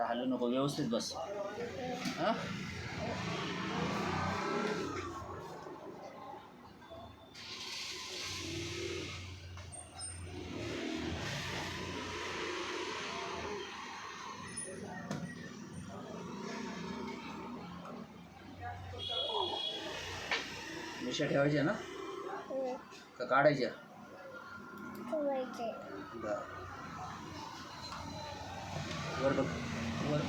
हलू नको, व्यवस्थित बस. हां मिशा ठेवायच्या ना का काढायच्या? बरं वर बघ वर.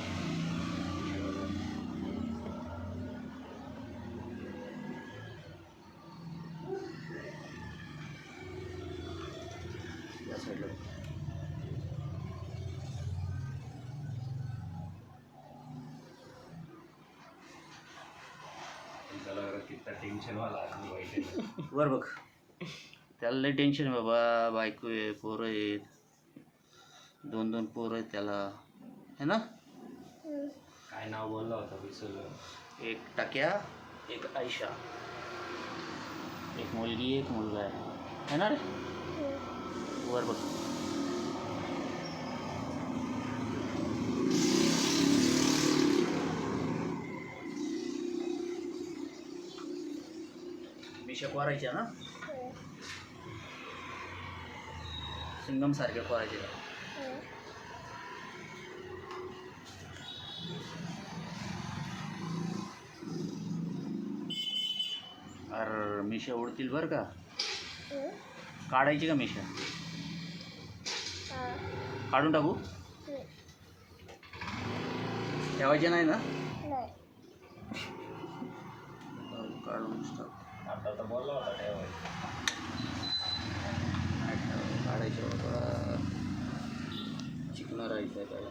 या साईडला वर बघ. त्याला लई टेन्शन आहे बाबा, बायको आहे, पोरं आहेत, 2 पोरं आहेत त्याला, है ना? काय नाव बोलला होता विसरलो. एक टाक्या, एक आयशा, एक मुलगी एक मुलगा आहे ना रे? वर बघ. मिशा कोरायच्या ना, सिंगम सारख्या कोरायच्या. अरे मिशा उडतील बरं का. काढायची का मिशा? काढून टाकू? ठेवायचे नाही ना? काढून आता तर बोलला होता ठेवायचं. काढायचं बाबा, चिकनं राहायचं आहे त्याला.